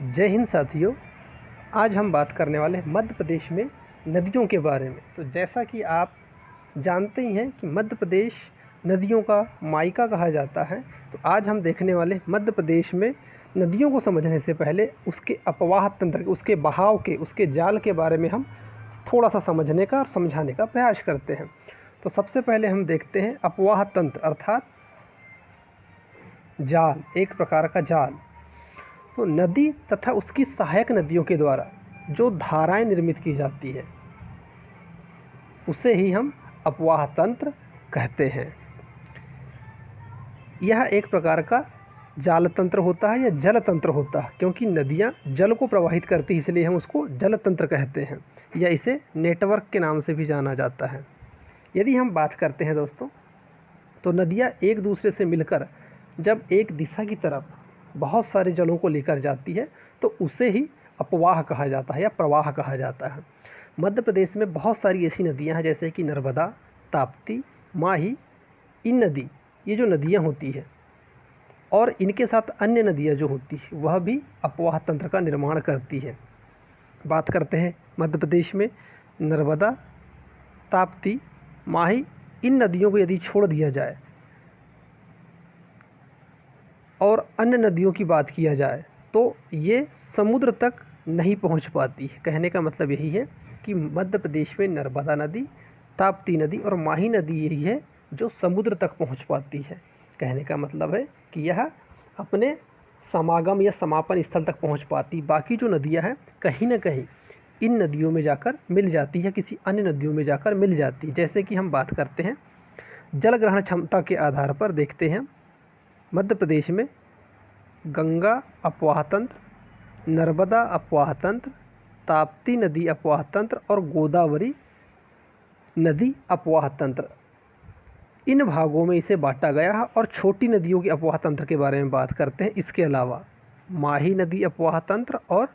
जय हिंद साथियों। आज हम बात करने वाले हैं मध्य प्रदेश में नदियों के बारे में। तो जैसा कि आप जानते ही हैं कि मध्य प्रदेश नदियों का मायका कहा जाता है। तो आज हम देखने वाले मध्य प्रदेश में नदियों को समझने से पहले उसके अपवाह तंत्र, उसके बहाव के, उसके जाल के बारे में हम थोड़ा सा समझने का और समझाने का प्रयास करते हैं। तो सबसे पहले हम देखते हैं अपवाह तंत्र अर्थात जाल, एक प्रकार का जाल। तो नदी तथा उसकी सहायक नदियों के द्वारा जो धाराएं निर्मित की जाती है उसे ही हम अपवाह तंत्र कहते हैं। यह एक प्रकार का जाल तंत्र होता है या जल तंत्र होता है, क्योंकि नदियां जल को प्रवाहित करती है, इसलिए हम उसको जल तंत्र कहते हैं या इसे नेटवर्क के नाम से भी जाना जाता है। यदि हम बात करते हैं दोस्तों, तो नदियां एक दूसरे से मिलकर जब एक दिशा की तरफ बहुत सारे जलों को लेकर जाती है तो उसे ही अपवाह कहा जाता है या प्रवाह कहा जाता है। मध्य प्रदेश में बहुत सारी ऐसी नदियां हैं जैसे कि नर्मदा, ताप्ती, माही। ये जो नदियां होती है और इनके साथ अन्य नदियां जो होती है वह भी अपवाह तंत्र का निर्माण करती है। बात करते हैं मध्य प्रदेश में नर्मदा, ताप्ती, माही, इन नदियों को यदि छोड़ दिया जाए और अन्य नदियों की बात किया जाए तो ये समुद्र तक नहीं पहुंच पाती है। कहने का मतलब यही है कि मध्य प्रदेश में नर्मदा नदी, ताप्ती नदी और माही नदी यही है जो समुद्र तक पहुंच पाती है। कहने का मतलब है कि यह अपने समागम या समापन स्थल तक पहुंच पाती, बाकी जो नदियां हैं कहीं ना कहीं इन नदियों में जाकर मिल जाती है, किसी अन्य नदियों में जाकर मिल जाती है। जैसे कि हम बात करते हैं जल ग्रहण क्षमता के आधार पर देखते हैं मध्य प्रदेश में गंगा अपवाह तंत्र, नर्मदा अपवाह तंत्र, ताप्ती नदी अपवाह तंत्र और गोदावरी नदी अपवाह तंत्र, इन भागों में इसे बांटा गया है। और छोटी नदियों के अपवाह तंत्र के बारे में बात करते हैं। इसके अलावा माही नदी अपवाह तंत्र और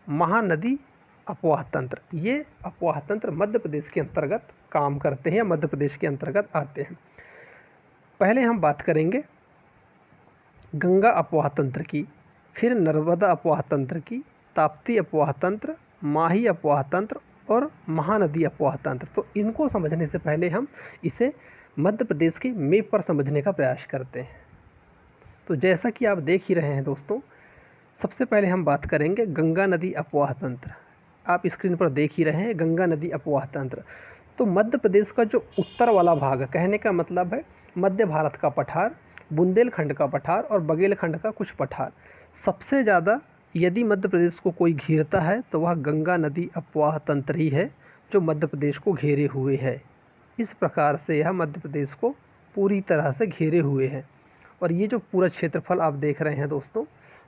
महानदी अपवाह तंत्र, ये अपवाह तंत्र मध्य प्रदेश के अंतर्गत काम करते हैं या मध्य प्रदेश के अंतर्गत आते हैं। पहले हम बात करेंगे गंगा अपवाह तंत्र की, फिर नर्मदा अपवाह तंत्र की, ताप्ती अपवाह तंत्र, माही अपवाह तंत्र और महानदी अपवाह तंत्र। तो इनको समझने से पहले हम इसे मध्य प्रदेश के मैप पर समझने का प्रयास करते हैं। तो जैसा कि आप देख ही रहे हैं दोस्तों, सबसे पहले हम बात करेंगे गंगा नदी अपवाह तंत्र। आप स्क्रीन पर देख ही रहे हैं गंगा नदी अपवाह तंत्र। तो मध्य प्रदेश का जो उत्तर वाला भाग है, कहने का मतलब है मध्य भारत का पठार, बुंदेलखंड का पठार और बघेलखंड का कुछ पठार, सबसे ज़्यादा यदि मध्य प्रदेश को कोई घेरता है तो वह गंगा नदी अपवाह तंत्र ही है जो मध्य प्रदेश को घेरे हुए है। इस प्रकार से यह मध्य प्रदेश को पूरी तरह से घेरे हुए है। और ये जो पूरा क्षेत्रफल आप देख रहे हैं दोस्तों,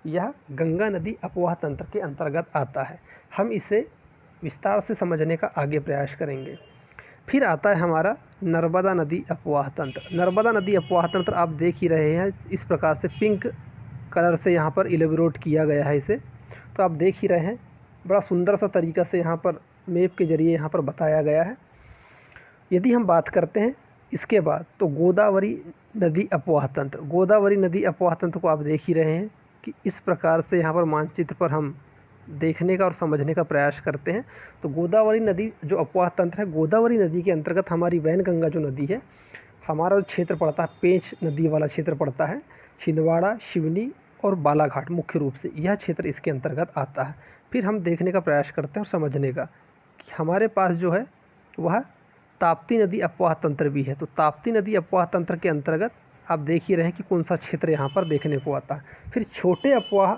यह गंगा नदी अपवाह तंत्र के अंतर्गत आता है। हम इसे विस्तार से समझने का आगे प्रयास करेंगे। फिर आता है हमारा नर्मदा नदी अपवाह तंत्र। नर्मदा नदी अपवाह तंत्र आप देख ही रहे हैं, इस प्रकार से पिंक कलर से यहाँ पर इलेबोरेट किया गया है इसे। तो आप देख ही रहे हैं बड़ा सुंदर सा तरीक़ा से यहाँ पर मैप के ज़रिए यहाँ पर बताया गया है। यदि हम बात करते हैं इसके बाद, तो गोदावरी नदी अपवाह तंत्र, गोदावरी नदी अपवाह तंत्र को आप देख ही रहे हैं कि इस प्रकार से यहाँ पर मानचित्र पर हम देखने का और समझने का प्रयास करते हैं। तो गोदावरी नदी जो अपवाह तंत्र है, गोदावरी नदी के अंतर्गत हमारी वैनगंगा जो नदी है, हमारा जो क्षेत्र पड़ता है पेंच नदी वाला क्षेत्र पड़ता है, छिंदवाड़ा, सिवनी और बालाघाट मुख्य रूप से यह क्षेत्र इसके अंतर्गत आता है। फिर हम देखने का प्रयास करते हैं और समझने का कि हमारे पास जो है वह ताप्ती नदी अपवाह तंत्र भी है। तो ताप्ती नदी अपवाह तंत्र के अंतर्गत आप देख ही रहे हैं कि कौन सा क्षेत्र यहाँ पर देखने को आता है। फिर छोटे अपवाह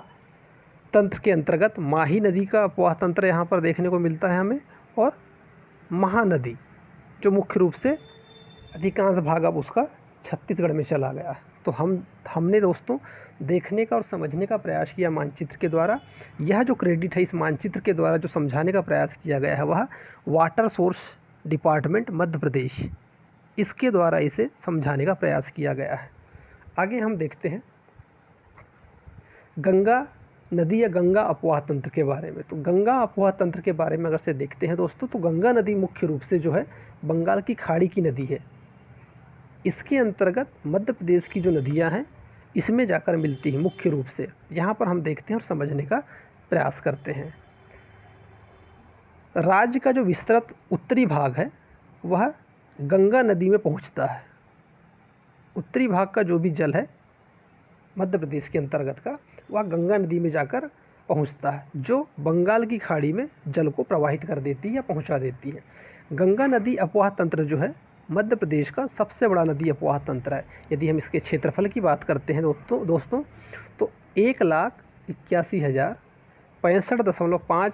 तंत्र के अंतर्गत माही नदी का अपवाह तंत्र यहाँ पर देखने को मिलता है हमें, और महानदी जो मुख्य रूप से अधिकांश भाग अब उसका छत्तीसगढ़ में चला गया है। तो हमने दोस्तों देखने का और समझने का प्रयास किया मानचित्र के द्वारा। यह जो क्रेडिट है इस मानचित्र के द्वारा जो समझाने का प्रयास किया गया है वह water source department Madhya Pradesh, इसके द्वारा इसे समझाने का प्रयास किया गया है। आगे हम देखते हैं गंगा नदी या गंगा अपवाह तंत्र के बारे में। तो गंगा अपवाह तंत्र के बारे में अगर से देखते हैं दोस्तों, तो गंगा नदी मुख्य रूप से जो है बंगाल की खाड़ी की नदी है। इसके अंतर्गत मध्य प्रदेश की जो नदियां हैं इसमें जाकर मिलती है मुख्य रूप से। यहाँ पर हम देखते हैं और समझने का प्रयास करते हैं। राज्य का जो विस्तृत उत्तरी भाग है वह गंगा नदी में पहुंचता है। उत्तरी भाग का जो भी जल है मध्य प्रदेश के अंतर्गत का, वह गंगा नदी में जाकर पहुंचता है, जो बंगाल की खाड़ी में जल को प्रवाहित कर देती है या पहुंचा देती है। गंगा नदी अपवाह तंत्र जो है मध्य प्रदेश का सबसे बड़ा नदी अपवाह तंत्र है। यदि हम इसके क्षेत्रफल की बात करते हैं दोस्तों तो 1,81,065.5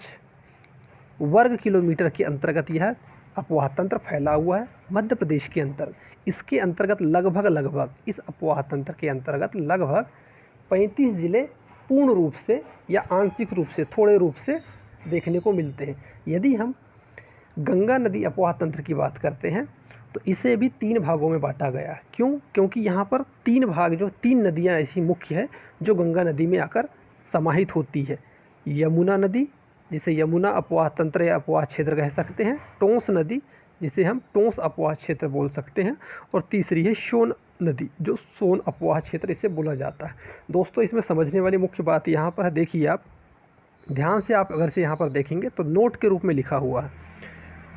वर्ग किलोमीटर के अंतर्गत यह अपवाह तंत्र फैला हुआ है मध्य प्रदेश के अंतर्गत। इसके अंतर्गत लगभग इस अपवाह तंत्र के अंतर्गत लगभग 35 ज़िले पूर्ण रूप से या आंशिक रूप से, थोड़े रूप से देखने को मिलते हैं। यदि हम गंगा नदी अपवाह तंत्र की बात करते हैं तो इसे भी 3 भागों में बांटा गया है। क्यों? क्योंकि यहाँ पर 3 भाग, जो 3 नदियाँ ऐसी मुख्य है जो गंगा नदी में आकर समाहित होती है। यमुना नदी, जिसे यमुना अपवाह तंत्र या अपवाह क्षेत्र कह सकते हैं, टोंस नदी, जिसे हम टोंस अपवाह क्षेत्र बोल सकते हैं, और तीसरी है सोन नदी, जो सोन अपवाह क्षेत्र इसे बोला जाता है। दोस्तों, इसमें समझने वाली मुख्य बात यहाँ पर है, देखिए आप ध्यान से, आप अगर से यहाँ पर देखेंगे तो नोट के रूप में लिखा हुआ है।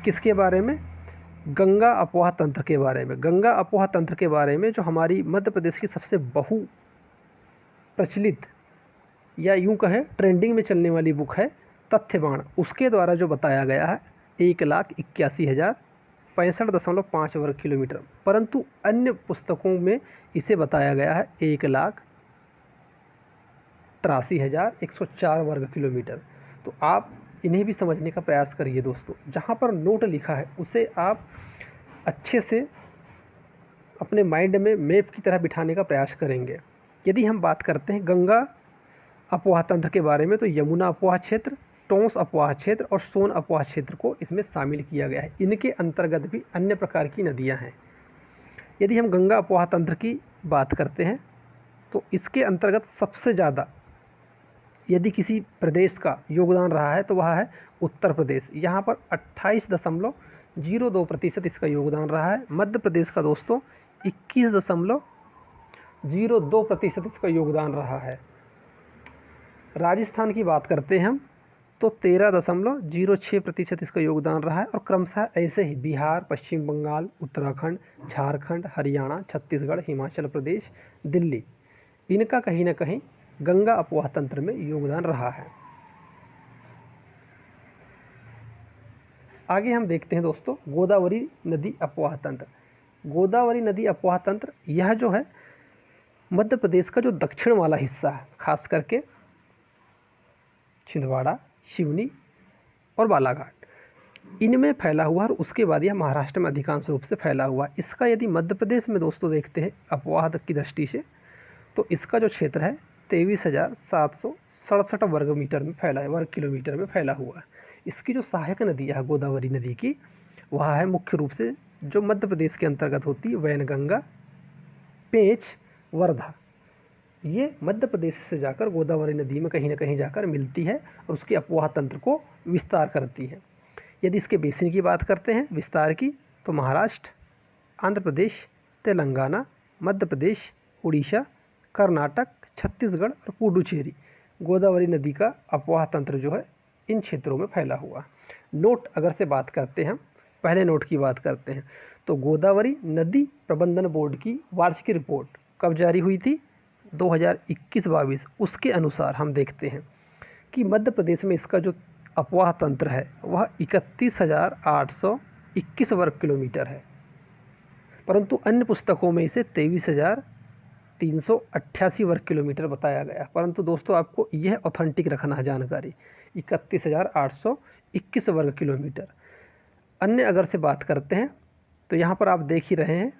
किसके बारे में? गंगा अपवाह तंत्र के बारे में। गंगा अपवाह तंत्र के बारे में जो हमारी मध्य प्रदेश की सबसे बहु प्रचलित या यूँ कहें ट्रेंडिंग में चलने वाली बुक है तथ्यबाण, उसके द्वारा जो बताया गया है 1,81,065.5 वर्ग किलोमीटर, परंतु अन्य पुस्तकों में इसे बताया गया है 1,83,104 वर्ग किलोमीटर। तो आप इन्हें भी समझने का प्रयास करिए दोस्तों। जहाँ पर नोट लिखा है उसे आप अच्छे से अपने माइंड में मैप की तरह बिठाने का प्रयास करेंगे। यदि हम बात करते हैं गंगा अपवाह तंत्र के बारे में तो यमुना अपवाह क्षेत्र, टोंस अपवाह क्षेत्र और सोन अपवाह क्षेत्र को इसमें शामिल किया गया है। इनके अंतर्गत भी अन्य प्रकार की नदियां हैं। यदि हम गंगा अपवाह तंत्र की बात करते हैं तो इसके अंतर्गत सबसे ज़्यादा यदि किसी प्रदेश का योगदान रहा है तो वह है उत्तर प्रदेश। यहाँ पर 28.02% इसका योगदान रहा है। मध्य प्रदेश का दोस्तों 21.02% इसका योगदान रहा है। राजस्थान की बात करते हैं हम तो 13.06% इसका योगदान रहा है, और क्रमशः ऐसे ही बिहार, पश्चिम बंगाल, उत्तराखंड, झारखंड, हरियाणा, छत्तीसगढ़, हिमाचल प्रदेश, दिल्ली, इनका कहीं ना कहीं गंगा अपवाह तंत्र में योगदान रहा है। आगे हम देखते हैं दोस्तों गोदावरी नदी अपवाह तंत्र। गोदावरी नदी अपवाह तंत्र यह जो है मध्य प्रदेश का जो दक्षिण वाला हिस्सा है, खास करके छिंदवाड़ा, सिवनी और बालाघाट, इनमें फैला हुआ है, और उसके बाद यह महाराष्ट्र में अधिकांश रूप से फैला हुआ है। इसका यदि मध्य प्रदेश में दोस्तों देखते हैं अपवाह की दृष्टि से तो इसका जो क्षेत्र है 23,767 वर्ग मीटर में फैला है, वर्ग किलोमीटर में फैला हुआ है। इसकी जो सहायक नदी है गोदावरी नदी की, वह है मुख्य रूप से जो मध्य प्रदेश के अंतर्गत होती है वैनगंगा, पेंच, वर्धा। ये मध्य प्रदेश से जाकर गोदावरी नदी में कहीं ना कहीं जाकर मिलती है और उसके अपवाह तंत्र को विस्तार करती है। यदि इसके बेसिन की बात करते हैं विस्तार की तो महाराष्ट्र, आंध्र प्रदेश, तेलंगाना, मध्य प्रदेश, उड़ीसा, कर्नाटक, छत्तीसगढ़ और पुडुचेरी, गोदावरी नदी का अपवाह तंत्र जो है इन क्षेत्रों में फैला हुआ। नोट अगर से बात करते हैं, पहले नोट की बात करते हैं तो गोदावरी नदी प्रबंधन बोर्ड की वार्षिक रिपोर्ट कब जारी हुई थी? 2021-22। उसके अनुसार हम देखते हैं कि मध्य प्रदेश में इसका जो अपवाह तंत्र है वह 31,821 वर्ग किलोमीटर है, परंतु अन्य पुस्तकों में इसे 23,388 वर्ग किलोमीटर बताया गया। परंतु दोस्तों आपको यह ऑथेंटिक रखना है जानकारी, 31,821 वर्ग किलोमीटर। अन्य अगर से बात करते हैं तो यहाँ पर आप देख ही रहे हैं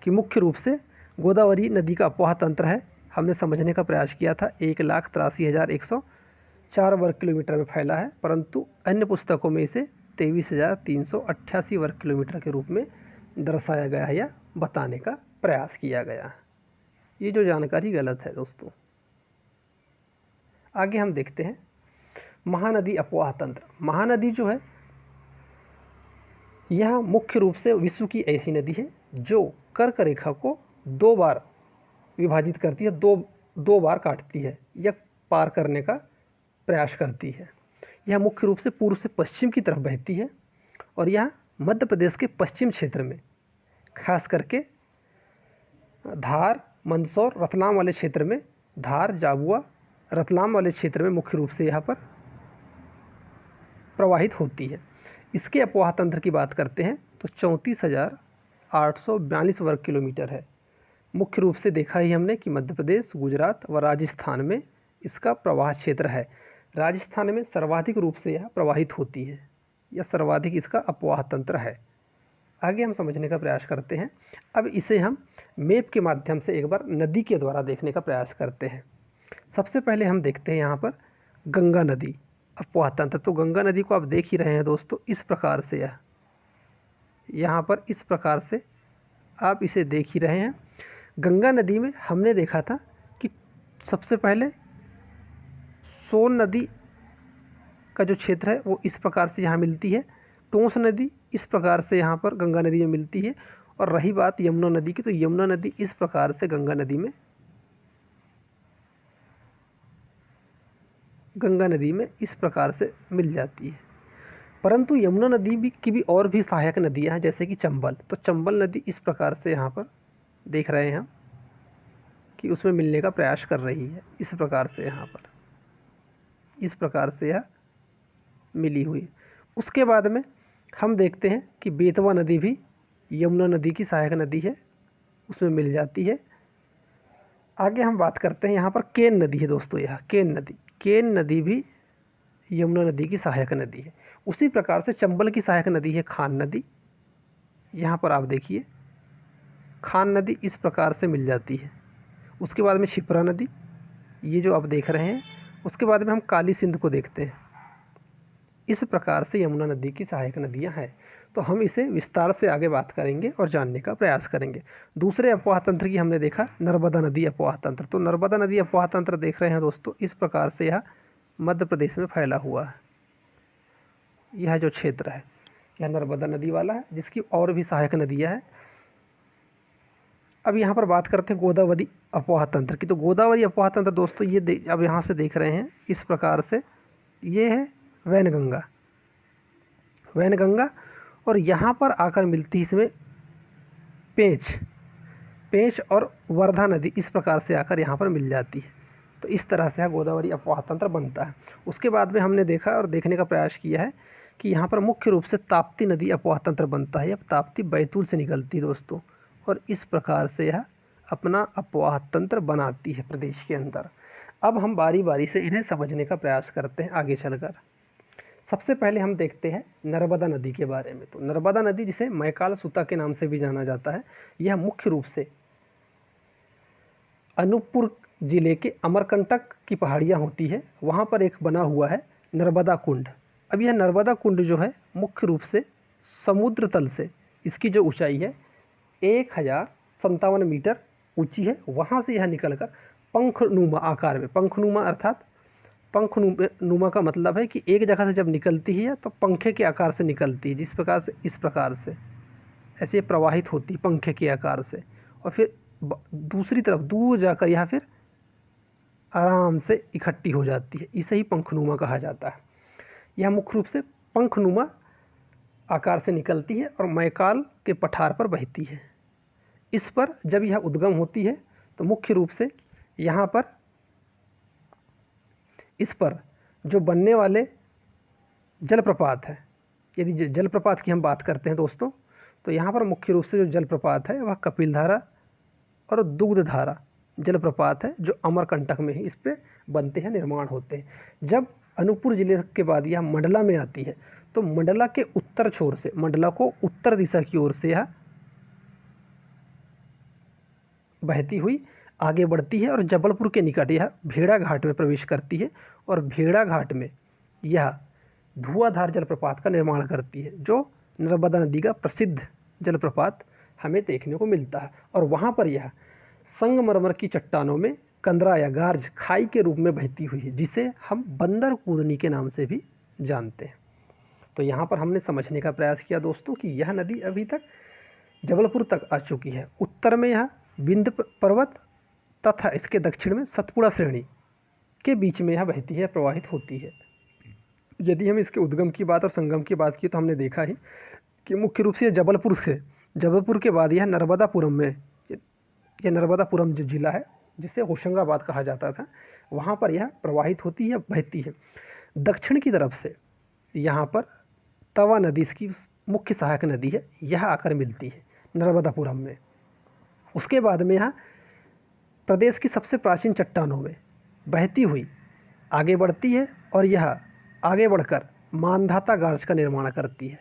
कि मुख्य रूप से गोदावरी नदी का अपवाह तंत्र है, हमने समझने का प्रयास किया था 1,83,104 वर्ग किलोमीटर में फैला है, परंतु अन्य पुस्तकों में इसे 23,388 वर्ग किलोमीटर के रूप में दर्शाया गया है या बताने का प्रयास किया गया है। ये जो जानकारी गलत है दोस्तों। आगे हम देखते हैं महानदी अपवाह तंत्र। महानदी जो है यह मुख्य रूप से विश्व की ऐसी नदी है जो कर्क रेखा को 2 बार विभाजित करती है, दो बार काटती है या पार करने का प्रयास करती है। यह मुख्य रूप से पूर्व से पश्चिम की तरफ बहती है और यह मध्य प्रदेश के पश्चिम क्षेत्र में, खास करके धार, मंदसौर, रतलाम वाले क्षेत्र में, धार, झाबुआ, रतलाम वाले क्षेत्र में मुख्य रूप से यहाँ पर प्रवाहित होती है। इसके अपवाह तंत्र की बात करते हैं तो 34,842 वर्ग किलोमीटर है। मुख्य रूप से देखा ही हमने कि मध्य प्रदेश, गुजरात व राजस्थान में इसका प्रवाह क्षेत्र है। राजस्थान में सर्वाधिक रूप से यह प्रवाहित होती है, यह सर्वाधिक इसका अपवाह तंत्र है। आगे हम समझने का प्रयास करते हैं। अब इसे हम मैप के माध्यम से एक बार नदी के द्वारा देखने का प्रयास करते हैं। सबसे पहले हम देखते हैं यहाँ पर गंगा नदी अपवाह तंत्र। तो गंगा नदी को आप देख ही रहे हैं दोस्तों, इस प्रकार से यह यहाँ पर इस प्रकार से आप इसे देख ही रहे हैं। गंगा नदी में हमने देखा था कि सबसे पहले सोन नदी का जो क्षेत्र है वो इस प्रकार से यहाँ मिलती है, टोंस नदी इस प्रकार से यहाँ पर गंगा नदी में मिलती है, और रही बात यमुना नदी की तो यमुना नदी इस प्रकार से गंगा नदी में इस प्रकार से मिल जाती है। परंतु यमुना नदी की भी और भी सहायक नदियाँ हैं, जैसे कि चंबल। तो चंबल नदी इस प्रकार से यहाँ पर देख रहे हैं हम कि उसमें मिलने का प्रयास कर रही है, इस प्रकार से यहाँ पर इस प्रकार से यह मिली हुई। उसके बाद में हम देखते हैं कि बेतवा नदी भी यमुना नदी की सहायक नदी है, उसमें मिल जाती है। आगे हम बात करते हैं, यहाँ पर केन नदी है दोस्तों, यह केन नदी भी यमुना नदी की सहायक नदी है। उसी प्रकार से चंबल की सहायक नदी है खान नदी। यहाँ पर आप देखिए खान नदी इस प्रकार से मिल जाती है। उसके बाद में शिप्रा नदी, ये जो आप देख रहे हैं। उसके बाद में हम काली सिंध को देखते हैं। इस प्रकार से यमुना नदी की सहायक नदियाँ हैं। तो हम इसे विस्तार से आगे बात करेंगे और जानने का प्रयास करेंगे। दूसरे अपवाह तंत्र की हमने देखा नर्मदा नदी अपवाह तंत्र। तो नर्मदा नदी अपवाह तंत्र देख रहे हैं दोस्तों, इस प्रकार से यह मध्य प्रदेश में फैला हुआ है। यह जो क्षेत्र है यह नर्मदा नदी वाला है, जिसकी और भी सहायक नदियाँ हैं। अब यहाँ पर बात करते हैं गोदावरी अपवाह तंत्र की। तो गोदावरी अपवाह तंत्र दोस्तों ये अब यहाँ से देख रहे हैं इस प्रकार से, ये है वैनगंगा और यहाँ पर आकर मिलती है इसमें पेंच और वर्धा नदी, इस प्रकार से आकर यहाँ पर मिल जाती है। तो इस तरह से गोदावरी अपवाह तंत्र बनता है। उसके बाद में हमने देखा और देखने का प्रयास किया है कि यहाँ पर मुख्य रूप से ताप्ती नदी अपवाह तंत्र बनता है। अब ताप्ती बैतूल से निकलती है दोस्तों, और इस प्रकार से यह अपना अपवाह तंत्र बनाती है प्रदेश के अंदर। अब हम बारी बारी से इन्हें समझने का प्रयास करते हैं आगे चलकर। सबसे पहले हम देखते हैं नर्मदा नदी के बारे में। तो नर्मदा नदी, जिसे मैकाल सुता के नाम से भी जाना जाता है, यह मुख्य रूप से अनूपपुर जिले के अमरकंटक की पहाड़ियाँ होती है, वहाँ पर एक बना हुआ है नर्मदा कुंड। अब यह नर्मदा कुंड जो है मुख्य रूप से समुद्र तल से इसकी जो ऊंचाई है 1057 मीटर ऊंची है। वहाँ से यह निकलकर पंखनुमा आकार में, पंखनुमा अर्थात पंखनुमा का मतलब है कि एक जगह से जब निकलती है तो पंखे के आकार से निकलती है, जिस प्रकार से इस प्रकार से ऐसे प्रवाहित होती है पंखे के आकार से, और फिर दूसरी तरफ दूर जाकर यह फिर आराम से इकट्ठी हो जाती है। इसे ही पंखनुमा कहा जाता है। यह मुख्य रूप से पंखनुमा आकार से निकलती है और मैकाल के पठार पर बहती है। इस पर जब यह उद्गम होती है तो मुख्य रूप से यहाँ पर इस पर जो बनने वाले जलप्रपात है, यदि जलप्रपात की हम बात करते हैं दोस्तों, तो यहाँ पर मुख्य रूप से जो जलप्रपात है वह कपिलधारा और दुग्धधारा जलप्रपात है, जो अमरकंटक में ही इस पे बनते हैं, निर्माण होते हैं। जब अनूपपुर जिले के बाद यह मंडला में आती है तो मंडला के उत्तर छोर से, मंडला को उत्तर दिशा की ओर से यह बहती हुई आगे बढ़ती है और जबलपुर के निकट यह भेड़ा घाट में प्रवेश करती है, और भेड़ा घाट में यह धुआंधार जलप्रपात का निर्माण करती है, जो नर्मदा नदी का प्रसिद्ध जलप्रपात हमें देखने को मिलता है। और वहाँ पर यह संगमरमर की चट्टानों में कंदरा या गार्ज खाई के रूप में बहती हुई है, जिसे हम बंदर कूदनी के नाम से भी जानते हैं। तो यहाँ पर हमने समझने का प्रयास किया दोस्तों कि यह नदी अभी तक जबलपुर तक आ चुकी है। उत्तर में यह विंध्य पर्वत तथा इसके दक्षिण में सतपुड़ा श्रेणी इसके बीच में यह बहती है, प्रवाहित होती है। यदि हम इसके उद्गम की बात और संगम की बात की तो हमने देखा ही कि मुख्य रूप से जबलपुर के बाद यह नर्मदापुरम में, यह नर्मदापुरम जो ज़िला है जिसे होशंगाबाद कहा जाता था, वहाँ पर यह प्रवाहित होती है, बहती है। दक्षिण की तरफ से यहाँ पर तवा नदी इसकी मुख्य सहायक नदी है, यह आकर मिलती है नर्मदापुरम में। उसके बाद में यहाँ प्रदेश की सबसे प्राचीन चट्टानों में बहती हुई आगे बढ़ती है और यह आगे बढ़कर मानधाता गार्ज का निर्माण करती है।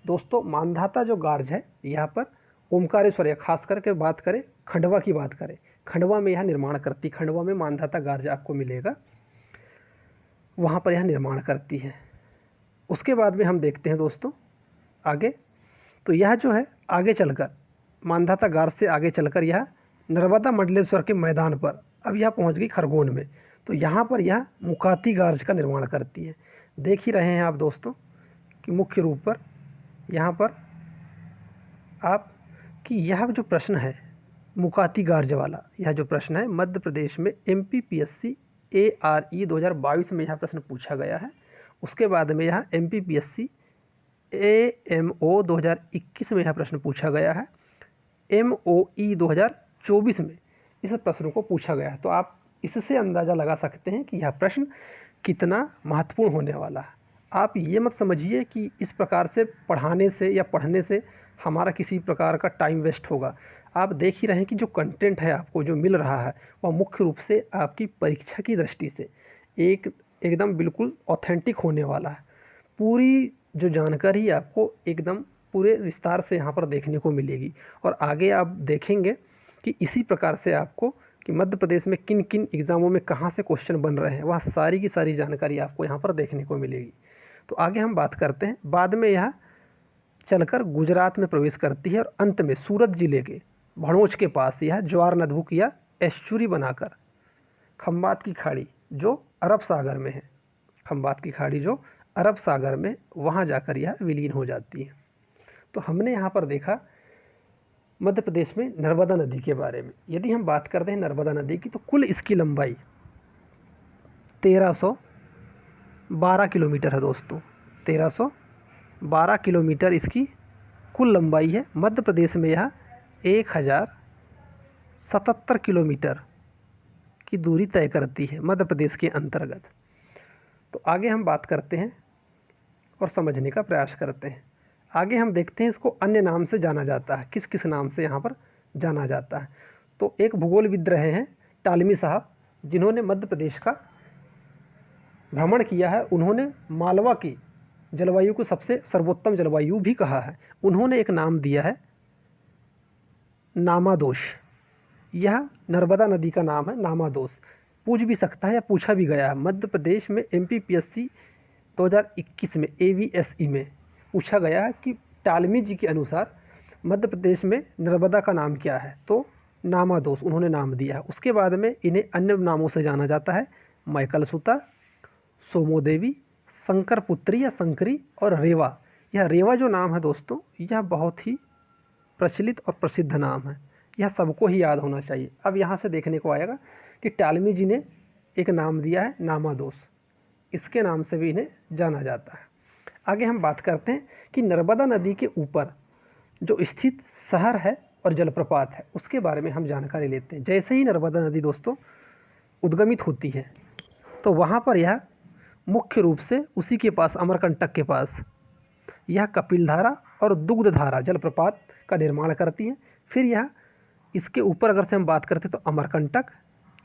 दोस्तों, मानधाता जो गार्ज है यहाँ पर ओमकारेश्वर, या खास करके बात करें खंडवा की बात करें, खंडवा में यह निर्माण करती, खंडवा में मानधाता गार्ज आपको मिलेगा, वहाँ पर यह निर्माण करती है। उसके बाद में हम देखते हैं दोस्तों आगे, तो यह जो है आगे चलकर मानधाता गार्ज से आगे चलकर यह नर्मदा मंडलेश्वर के मैदान पर, अब यह पहुँच गई खरगोन में, तो यहाँ पर यह मुकाती गार्ज का निर्माण करती है। देख ही रहे हैं आप दोस्तों कि मुख्य रूप पर यहाँ पर आप कि यह जो प्रश्न है मुकाती गार्ज वाला, यह जो प्रश्न है मध्य प्रदेश में MPPSC ARE 2022 में यह प्रश्न पूछा गया है। उसके बाद में यह MPPSC AMO 2021 में यह प्रश्न पूछा गया है। MOE 2024 में इस प्रश्न को पूछा गया है। तो आप इससे अंदाज़ा लगा सकते हैं कि यह प्रश्न कितना महत्वपूर्ण होने वाला है। आप ये मत समझिए कि इस प्रकार से पढ़ाने से या पढ़ने से हमारा किसी प्रकार का टाइम वेस्ट होगा। आप देख ही रहे हैं कि जो कंटेंट है आपको जो मिल रहा है वह मुख्य रूप से आपकी परीक्षा की दृष्टि से एकदम बिल्कुल ऑथेंटिक होने वाला है। पूरी जो जानकारी आपको एकदम पूरे विस्तार से यहाँ पर देखने को मिलेगी और आगे आप देखेंगे कि इसी प्रकार से आपको कि मध्य प्रदेश में किन किन एग्ज़ामों में कहाँ से क्वेश्चन बन रहे हैं, वह सारी की सारी जानकारी आपको यहाँ पर देखने को मिलेगी। तो आगे हम बात करते हैं। बाद में यह चलकर गुजरात में प्रवेश करती है और अंत में सूरत जिले के भड़ोच के पास यह ज्वार नदभुक या एस्चुरी बनाकर खंबात की खाड़ी जो अरब सागर में है, खंबात की खाड़ी जो अरब सागर में, वहाँ जाकर यह विलीन हो जाती है। तो हमने यहाँ पर देखा मध्य प्रदेश में नर्मदा नदी के बारे में। यदि हम बात करते हैं नर्मदा नदी की तो कुल इसकी लंबाई 1312 किलोमीटर है दोस्तों। 1312 किलोमीटर इसकी कुल लंबाई है। मध्य प्रदेश में यह 1077 किलोमीटर की दूरी तय करती है मध्य प्रदेश के अंतर्गत। तो आगे हम बात करते हैं और समझने का प्रयास करते हैं। आगे हम देखते हैं इसको अन्य नाम से जाना जाता है, किस किस नाम से यहाँ पर जाना जाता है। तो एक भूगोलविद रहे हैं टालमी साहब, जिन्होंने मध्य प्रदेश का भ्रमण किया है। उन्होंने मालवा की जलवायु को सबसे सर्वोत्तम जलवायु भी कहा है। उन्होंने एक नाम दिया है नामादोष। यह नर्मदा नदी का नाम है नामादोष। पूछ भी सकता है या पूछा भी गया है। मध्य प्रदेश में MPPSC 2021 में AVSE में पूछा गया है कि टालमी जी के अनुसार मध्य प्रदेश में नर्मदा का नाम क्या है, तो नामादोष उन्होंने नाम दिया है। उसके बाद में इन्हें अन्य नामों से जाना जाता है, मैकलसुता, सोमोदेवी, शंकर पुत्री या शंकरी और रेवा। यह रेवा जो नाम है दोस्तों, यह बहुत ही प्रचलित और प्रसिद्ध नाम है, यह सबको ही याद होना चाहिए। अब यहाँ से देखने को आएगा कि टालमी जी ने एक नाम दिया है नामादोष, इसके नाम से भी इन्हें जाना जाता है। आगे हम बात करते हैं कि नर्मदा नदी के ऊपर जो स्थित शहर है और जलप्रपात है उसके बारे में हम जानकारी लेते हैं। जैसे ही नर्मदा नदी दोस्तों उद्गमित होती है तो वहाँ पर यह मुख्य रूप से उसी के पास अमरकंटक के पास यह कपिलधारा और दुग्धधारा जलप्रपात का निर्माण करती है। फिर यह इसके ऊपर अगर से हम बात करते हैं तो अमरकंटक,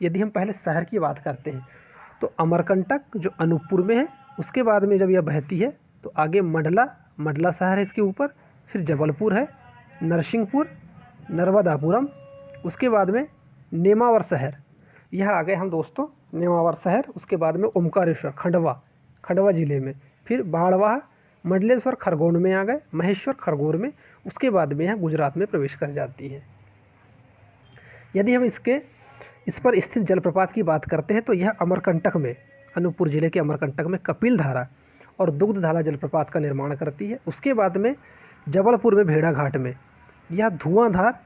यदि हम पहले शहर की बात करते हैं तो अमरकंटक जो अनूपपुर में है, उसके बाद में जब यह बहती है तो आगे मंडला शहर है इसके ऊपर, फिर जबलपुर है, नरसिंहपुर, नर्मदापुरम, उसके बाद में नेमावर शहर, यह आ गए हम दोस्तों नेमावर शहर। उसके बाद में ओमकारेश्वर खंडवा ज़िले में, फिर बाड़वाह, मंडलेश्वर खरगोन में आ गए, महेश्वर खरगोन में, उसके बाद में यह गुजरात में प्रवेश कर जाती है। यदि हम इस पर स्थित जलप्रपात की बात करते हैं तो यह अमरकंटक में, अनूपपुर ज़िले के अमरकंटक में कपिलधारा और दुग्धधारा जलप्रपात का निर्माण करती है। उसके बाद में जबलपुर में भेड़ाघाट में यह धुआंधार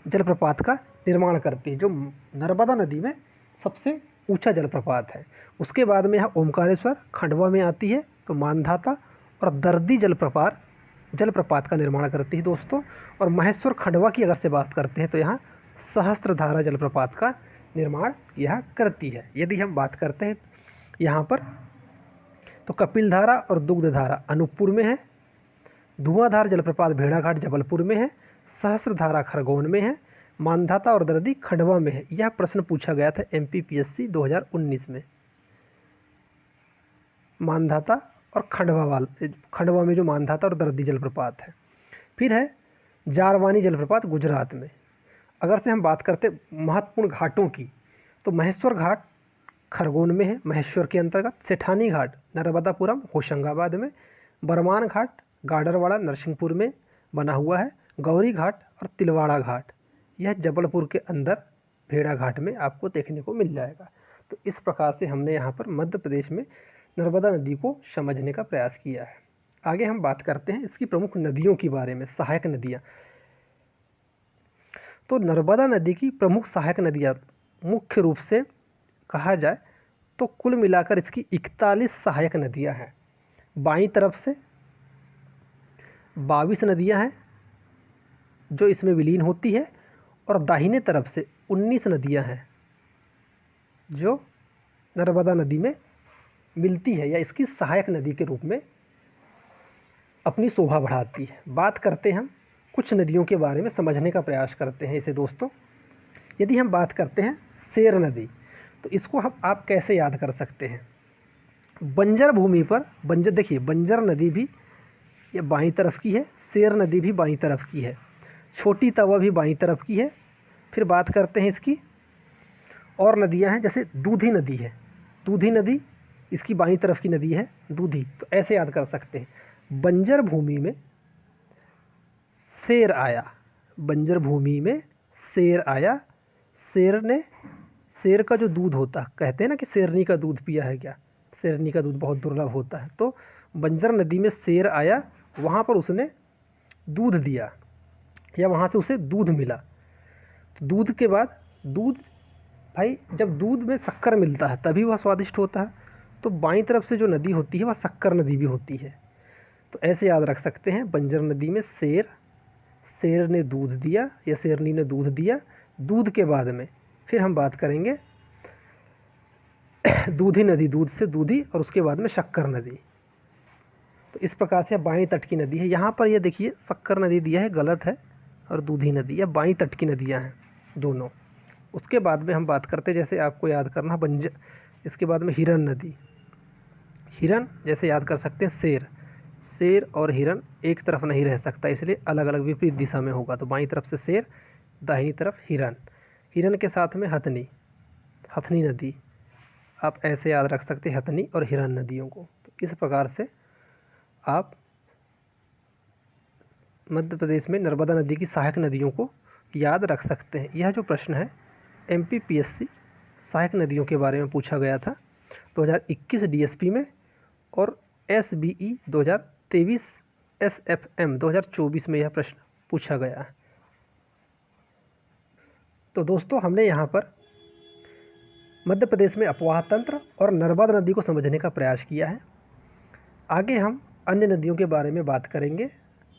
जलप्रपात का निर्माण करती है, जो नर्मदा नदी में सबसे ऊंचा जलप्रपात है। उसके बाद में यहाँ ओमकारेश्वर खंडवा में आती है, तो मानधाता और दर्दी जलप्रपात का निर्माण करती है दोस्तों। और महेश्वर खंडवा की अगर से बात करते हैं तो यहाँ सहस्त्रधारा जलप्रपात का निर्माण यह करती है। यदि हम बात करते हैं यहाँ पर, तो कपिलधारा और दुग्धधारा अनूपपुर में है, धुआंधार जलप्रपात भेड़ाघाट जबलपुर में है, सहस्त्रधारा खरगोन में है, मानधाता और दर्दी खंडवा में है। यह प्रश्न पूछा गया था MPPSC 2019 में। मानधाता और खंडवा में जो मानधाता और दर्दी जलप्रपात है। फिर है जारवानी जलप्रपात गुजरात में। अगर से हम बात करते महत्वपूर्ण घाटों की, तो महेश्वर घाट खरगोन में है, महेश्वर के अंतर्गत। सेठानी घाट नर्मदापुरम होशंगाबाद में। बरमान घाट गाडरवाड़ा नरसिंहपुर में बना हुआ है। गौरी घाट और तिलवाड़ा घाट यह जबलपुर के अंदर भेड़ाघाट में आपको देखने को मिल जाएगा। तो इस प्रकार से हमने यहाँ पर मध्य प्रदेश में नर्मदा नदी को समझने का प्रयास किया है। आगे हम बात करते हैं इसकी प्रमुख नदियों के बारे में, सहायक नदियाँ। तो नर्मदा नदी की प्रमुख सहायक नदियाँ मुख्य रूप से कहा जाए तो कुल मिलाकर इसकी 41 सहायक नदियाँ हैं। बाईं तरफ से 22 नदियाँ हैं जो इसमें विलीन होती है, और दाहिने तरफ से 19 नदियाँ हैं जो नर्मदा नदी में मिलती है या इसकी सहायक नदी के रूप में अपनी शोभा बढ़ाती है। बात करते हैं हम कुछ नदियों के बारे में, समझने का प्रयास करते हैं इसे दोस्तों। यदि हम बात करते हैं सेर नदी, तो इसको आप कैसे याद कर सकते हैं। बंजर भूमि पर देखिए बंजर नदी भी ये बाईं तरफ की है, सेर नदी भी बाईं तरफ की है, छोटी तवा भी बाईं तरफ की है। फिर बात करते हैं इसकी और नदियां हैं, जैसे दूधी नदी है, दूधी नदी इसकी बाईं तरफ की नदी है दूधी। तो ऐसे याद कर सकते हैं, बंजर भूमि में शेर आया, बंजर भूमि में शेर आया, शेर का जो दूध होता है, कहते हैं ना कि शेरनी का दूध पिया है क्या, शेरनी का दूध बहुत दुर्लभ होता है। तो बंजर नदी में शेर आया, वहाँ पर उसने दूध दिया या वहाँ से उसे दूध मिला। तो दूध के बाद भाई जब दूध में शक्कर मिलता है तभी वह स्वादिष्ट होता है। तो बाईं तरफ से जो नदी होती है वह शक्कर नदी भी होती है। तो ऐसे याद रख सकते हैं, बंजर नदी में शेर ने दूध दिया या शेरनी ने दूध दिया। दूध के बाद में फिर हम बात करेंगे दूधी नदी, दूध से दूधी, और उसके बाद में शक्कर नदी। तो इस प्रकार से बाईं तट की नदी है। यहाँ पर ये देखिए शक्कर नदी दिया है, गलत है, और दूधी नदी या बाईं तट की नदियाँ हैं दोनों। उसके बाद में हम बात करते हैं, जैसे आपको याद करना इसके बाद में हिरन नदी। हिरन जैसे याद कर सकते हैं शेर और हिरन एक तरफ नहीं रह सकता, इसलिए अलग अलग विपरीत दिशा में होगा। तो बाईं तरफ से शेर, दाहिनी तरफ हिरन के साथ में हथनी नदी, आप ऐसे याद रख सकते हैं हथनी और हिरन नदियों को। तो इस प्रकार से आप मध्य प्रदेश में नर्मदा नदी की सहायक नदियों को याद रख सकते हैं। यह जो प्रश्न है MPPSC सहायक नदियों के बारे में पूछा गया था 2021 DSP में, और SBE 2023 SFM 2024 में यह प्रश्न पूछा गया है। तो दोस्तों हमने यहाँ पर मध्य प्रदेश में अपवाह तंत्र और नर्मदा नदी को समझने का प्रयास किया है। आगे हम अन्य नदियों के बारे में बात करेंगे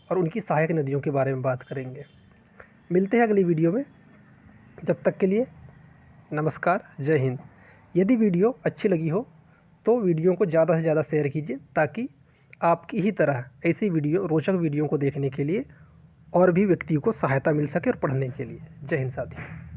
और उनकी सहायक नदियों के बारे में बात करेंगे। मिलते हैं अगली वीडियो में, जब तक के लिए नमस्कार, जय हिंद। यदि वीडियो अच्छी लगी हो तो वीडियो को ज़्यादा से ज़्यादा शेयर कीजिए, ताकि आपकी ही तरह ऐसी रोचक वीडियो को देखने के लिए और भी व्यक्तियों को सहायता मिल सके और पढ़ने के लिए। जय हिंद साथियों।